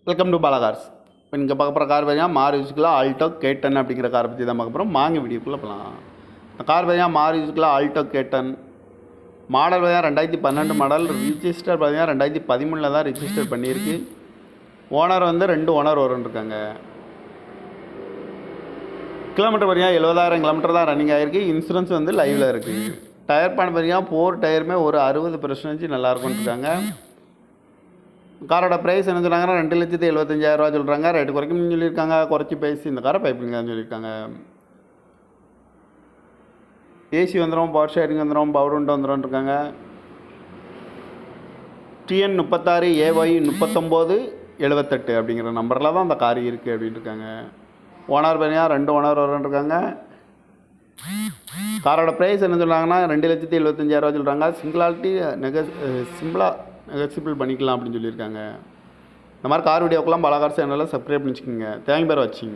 Welcome to Bala cars. இப்போ இங்கே பார்க்க போகிற கார் பார்த்தீங்கன்னா மாருதிக்குள்ள ஆல்டோ K10 அப்படிங்கிற காரை பற்றி தான் பார்க்க போகிறோம். வாங்க வீடியோக்குள்ளே போகலாம். இந்த கார் பார்த்தீங்கன்னா மாருதிக்குள்ள ஆல்டோ K10 மாடல் பார்த்தீங்கன்னா 2012 மாடல். ரிஜிஸ்டர் பார்த்தீங்கன்னா 2013 தான் ரிஜிஸ்டர் பண்ணியிருக்கு. ஓனர் வந்து 2 ஓனர் இருக்காங்க. கிலோமீட்டர் பார்த்தீங்கன்னா 70,000 கிலோமீட்டர் தான் ரன்னிங் ஆகிருக்கு. இன்சூரன்ஸ் வந்து லைவில் இருக்குது. டயர் பேன் பார்த்தீங்கன்னா 4 டயருமே ஒரு 60% நல்லாயிருக்குன்னு இருக்காங்க. காரோட ப்ரைஸ் என்ன சொல்கிறாங்கன்னா 2,75,000 சொல்கிறாங்க. ரேட்டு குறைக்கும்னு சொல்லியிருக்காங்க. குறைச்சி பேசி இந்த காரை பைப்பிங்கான்னு சொல்லியிருக்காங்க. ஏசி வந்துடும், பவர் ஷேரிங் வந்துடும், பவர் விண்டோ வந்துடும் இருக்காங்க. TN 36 AY 3978 அப்படிங்கிற நம்பரில் தான் அந்த கார் இருக்குது அப்படின்னு இருக்காங்க. ஓனர் பார்த்தீங்கன்னா 2 ஓனர் இருக்காங்க. காரோட ப்ரைஸ் என்ன சொல்கிறாங்கன்னா 2,75,000 சொல்கிறாங்க. சிங்கிளாலிட்டி சிம்பிளாக நெகசிபிள் பண்ணிக்கலாம் அப்படின்னு சொல்லியிருக்காங்க. இந்த மாதிரி கார் வீடியோக்கெல்லாம் பாலா கார் சேனலில் சப்ஸ்கிரைப் பண்ணிச்சுக்கோங்க. தேங்க்யூ ஃபார் வாட்சிங்.